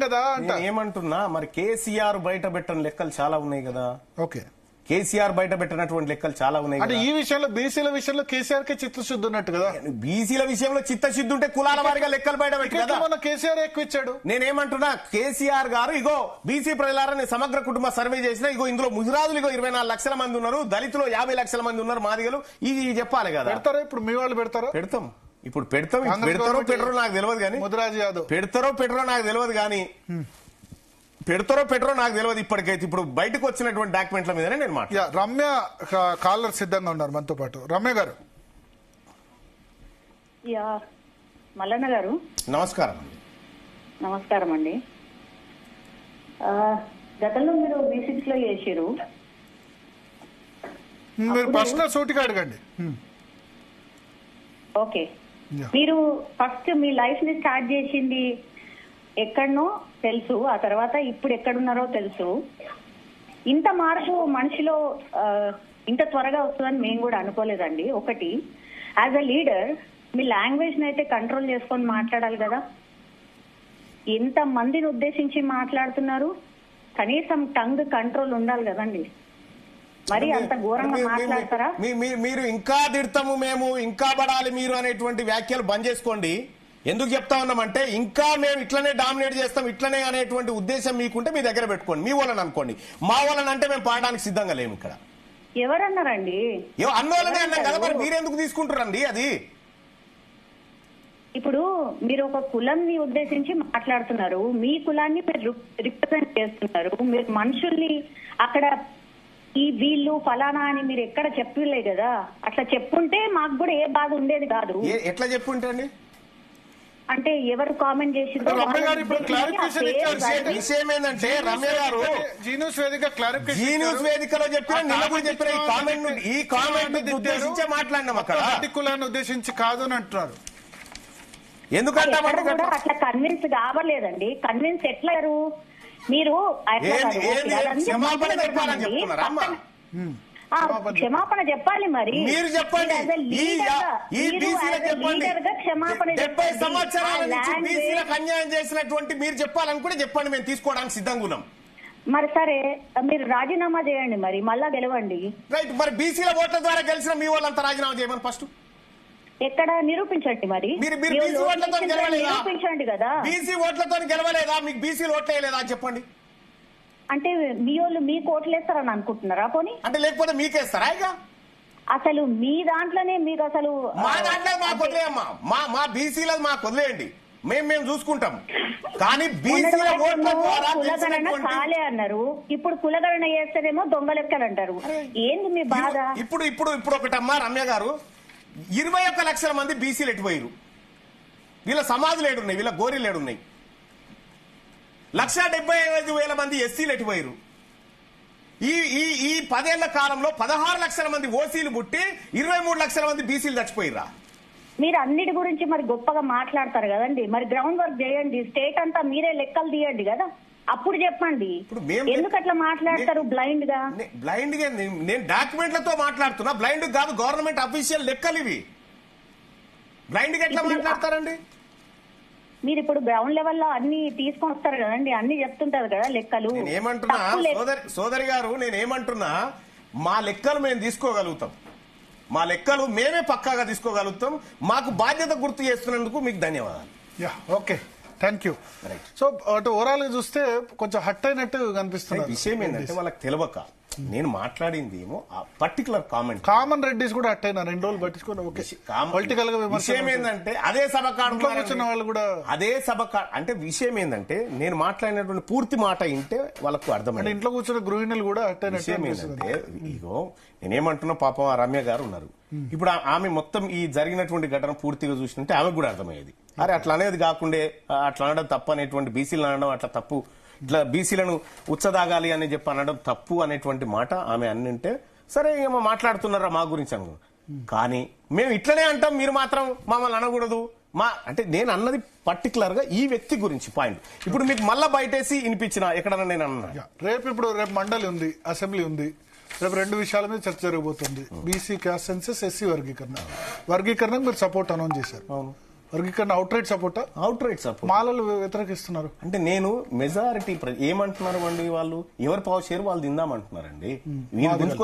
కదా అంట. ఏమంటున్నా మరి కేసీఆర్ బయట పెట్టని లెక్కలు చాలా ఉన్నాయి కదా. ఓకే, కేసీఆర్ బయట పెట్టినటువంటి లెక్కలు చాలా ఉన్నాయి. అంటే ఈ విషయంలో బీసీల విషయంలో కేసీఆర్ కే చిత్తశుద్ధి ఉన్నట్టు కదా. బీసీల విషయంలో చిత్తశుద్ధి ఉంటే కులాల వారిగా లెక్కలు బయట పెట్టి కదా. మన కేసీఆర్ ఎక్కువ ఇచ్చాడు. నేనేమంటున్నా, కేసీఆర్ గారు ఇగో బీసీ ప్రజలారా నేను సమగ్ర కుటుంబ సర్వే చేసిన, ఇగో ఇందులో ముదిరాజులు ఇగో 24 లక్షల మంది ఉన్నారు, దళితులు 50 లక్షల మంది ఉన్నారు, మాదిగలు ఇది చెప్పాలి కదా. పెడతారా ఇప్పుడు మీ వాళ్ళు పెడతారా? పెడతాం, ఇప్పుడు పెడతారో పెట్టరో నాకు తెలియదు కానీ, ముదిరాజు యాదవ్ పెడతారో నాకు తెలియదు కానీ, పెడతారో నాకు తెలియదు ఇప్పటికైతే. ఇప్పుడు బయటకు వచ్చినటువంటి డాక్యుమెంట్ల మీదనే నేను మాట్లాడు. రమ్య కాలర్ సిద్ధంగా ఉన్నారు మనతో పాటు. రమ్య గారు. మల్లన్న గారు నమస్కారం. నమస్కారం అండి. గతంలో మీరు B6 లో చేసారు. మీరు పర్సనల్ సూటిగా అడగండి. ఓకే, మీరు ఫస్ట్ మీ లైఫ్ ని స్టార్ట్ చేసింది ఎక్కడనో తెలుసు, ఆ తర్వాత ఇప్పుడు ఎక్కడున్నారో తెలుసు. ఇంత మార్పు మనిషిలో ఇంత త్వరగా వస్తుందని మేము కూడా అనుకోలేదండి. ఒకటి, as a leader me language ని అయితే కంట్రోల్ చేసుకొని మాట్లాడాలి కదా. ఎంత మందిని ఉద్దేశించి మాట్లాడుతున్నారు, కనీసం టంగ్ కంట్రోల్ ఉండాలి కదండి. మరి అంత ఘోరంగా మాట్లాడతారా? మీరు ఇంకా తిడతాము మేము, ఇంకా పడాలి మీరు అనేటువంటి వ్యాఖ్యలు బంద్ చేసుకోండి. ఎందుకు చెప్తా ఉన్నామంటే, ఇంకా మేము ఇట్లనే డామినేట్ చేస్తాం ఇట్లనే అనేటువంటి ఉద్దేశం మీకుంటే మీ దగ్గర పెట్టుకోండి. మీ వాళ్ళని అనుకోండి, మా వాళ్ళని అంటే మేము పాడడానికి సిద్ధంగా లేము. ఇక్కడ ఎవరన్నారండి? అన్నోళ్ళనే అన్నాం కదా, మరి మీరెందుకు తీసుకుంటారండి అది? ఇప్పుడు మీరు ఒక కులాన్ని ఉద్దేశించి మాట్లాడుతున్నారు, మీ కులాన్ని మీరు రిప్రజెంట్ చేస్తున్నారు. మీరు మనుషుల్ని అక్కడ ఈ వీళ్ళు ఫలానా అని మీరు ఎక్కడ చెప్పలే కదా. అట్లా చెప్పుంటే మాకు కూడా ఏ బాధ ఉండేది కాదు. ఎట్లా చెప్పుంటే అండి? అంటే ఎవరు కామెంట్ చేసిందో విషయం ఏంటంటే, రమ్య గారు జీనూస్ వేదికలో చెప్పిన ఈ కామెంట్ ఉద్దేశించే మాట్లాడినాం. అక్కడ కులాన్ని ఉద్దేశించి కాదు అని అంటున్నారు. ఎందుకంటే అట్లా కన్విన్స్ కావలేదండి. కన్విన్స్ ఎట్లా మీరు క్షమాపణ చెప్పాలని చెప్తున్నారా అమ్మా? క్షమాపణ చెప్పాలి. మరి మీరు చెప్పండి, ఈ బీసీలకు చెప్పండి. 70 సంవత్సరాల నుంచి బీసీలకు అన్యాయం చేసినటువంటి మీరు చెప్పాలనుకుంటే చెప్పండి, మేము తీసుకోవడానికి సిద్ధంగా ఉన్నాం. మరి సరే, మీరు రాజీనామా చేయండి, మరి మళ్ళా గెలవండి. రైట్, మరి బీసీల ఓట్ల ద్వారా గెలిచిన మీ వాళ్ళంతా రాజీనామా చేయమని ఫస్ట్ ఎక్కడ నిరూపించండి. మరి నిరూపించండి కదా. బీసీ ఓట్లతో గెలవలేదా? మీకు బీసీలు ఓట్లు వేయలేదా అని చెప్పండి. అంటే మీ వాళ్ళు మీకు ఓట్లు వేస్తారని అనుకుంటున్నారా? పోనీ అంటే లేకపోతే మీకేస్తారా? ఇక అసలు మీ దాంట్లోనే మీకు అసలు మా దాంట్లో మాకు వదిలేయమ్మా, మా బీసీలో మాకు వదిలేయండి, మేము చూసుకుంటాం. కానీ బీసీల ఓట్ల ద్వారా కులగణన కాలే అన్నారు, ఇప్పుడు కులగణన చేస్తేనేమో దొంగ లెక్కలు అంటారు. ఏంది మీ బాధ? ఇప్పుడు ఒకటమ్మా రమ్య గారు, 21 లక్షల మంది బీసీలు ఎటుపోయారు. వీళ్ళ సమాధులు ఏడున్నాయి, వీళ్ళ గోరీలు ఏడున్నాయి. 1,75,000 మంది ఎస్సీలు ఎటుపోయారు. ఈ 10 ఏళ్ల కాలంలో 16 లక్షల మంది ఓసీలు పుట్టి 23 లక్షల మంది బీసీలు చచ్చిపోయిరా. మీరు అన్నిటి గురించి మరి గొప్పగా మాట్లాడతారు కదండి. మరి గ్రౌండ్ వర్క్ చేయండి, స్టేట్ అంతా మీరే లెక్కలు తీయండి కదా, అప్పుడు చెప్పండి. ఎందుకు అట్లా మాట్లాడతారు బ్లైండ్ గా? నేను డాక్యుమెంట్లతో మాట్లాడుతున్నా, బ్లైండ్ కాదు. గవర్నమెంట్ అఫీషియల్ లెక్కలు ఇవి. బ్లైండ్ గా ఎట్లా మాట్లాడతారండి? మీరు ఇప్పుడు గ్రౌండ్ లెవెల్లో అన్ని తీసుకొని వస్తారు కదండి, అన్ని చెప్తుంటారు కదా లెక్కలు. నేనేమంటున్నా సోదరి గారు, నేనేమంటున్నా, మా లెక్కలు మేము తీసుకోగలుగుతాం, మా లెక్కలు మేమే పక్కాగా తీసుకోగలుగుతాం. మాకు బాధ్యత గుర్తు చేస్తున్నందుకు మీకు ధన్యవాదాలు. Okay, thank you. సో అటు ఓవరాల్ గా చూస్తే కొంచెం హట్ అయినట్టు కనిపిస్తుంది. విషయం ఏంటంటే, వాళ్ళకి తెలియక నేను మాట్లాడింది ఏమో పర్టికులర్ కామెంట్. కామన్ రెడ్డిస్ కూడా అట్ అయినా 2 రోజులు పట్టించుకుని పొలిటికల్ గా విషయం ఏంటంటే, అదే సభ కూర్చున్న వాళ్ళు కూడా అదే సభ అంటే విషయం ఏంటంటే, నేను మాట్లాడినటువంటి పూర్తి మాట వింటే వాళ్ళకు అర్థమైంది. ఇంట్లో కూర్చున్న గృహిణులు కూడా అట్ అయిన విషయం ఏంటంటే, ఇగో నేనేమంటున్నా, పాపం ఆ రమ్య గారు ఉన్నారు. ఇప్పుడు ఆమె మొత్తం ఈ జరిగినటువంటి ఘటన పూర్తిగా చూసినట్టే ఆమెకు కూడా అర్థమయ్యేది. అరే అట్లా అనేది కాకుండా అట్లా అనడం తప్పు అనేటువంటి, బీసీలు అనడం అట్లా తప్పు, ఇట్లా బీసీలను ఉచ్చదాగాలి అని చెప్పి అనడం తప్పు అనేటువంటి మాట ఆమె అన్నింటే, సరే ఏమో మాట్లాడుతున్నారా మా గురించి అను. కానీ మేము ఇట్లనే అంటాం, మీరు మాత్రం మమ్మల్ని అనకూడదు. అంటే నేను అన్నది పర్టికులర్ గా ఈ వ్యక్తి గురించి పాయింట్. ఇప్పుడు మీకు మళ్ళా బయటేసి వినిపించిన ఎక్కడన్నా నేను అన్నా. రేపు మండలి ఉంది, అసెంబ్లీ ఉంది, రేపు 2 విషయాల మీద చర్చ జరగబోతుంది. బీసీ క్యాస్ట్ సెన్సస్, ఎస్సీ వర్గీకరణకు మీరు సపోర్ట్ అనౌన్స్ చేశారు. వర్గీకరణ అవుట్ రైట్ సపోర్టా? Out right support. మాలలు వ్యతిరేకిస్తున్నారు అంటే నేను మెజారిటీ ఏమంటున్నారు అండి వాళ్ళు, ఎవరి పావు షేర్ వాళ్ళు తిందామంటున్నారండి. వీళ్ళు గుంజుకొని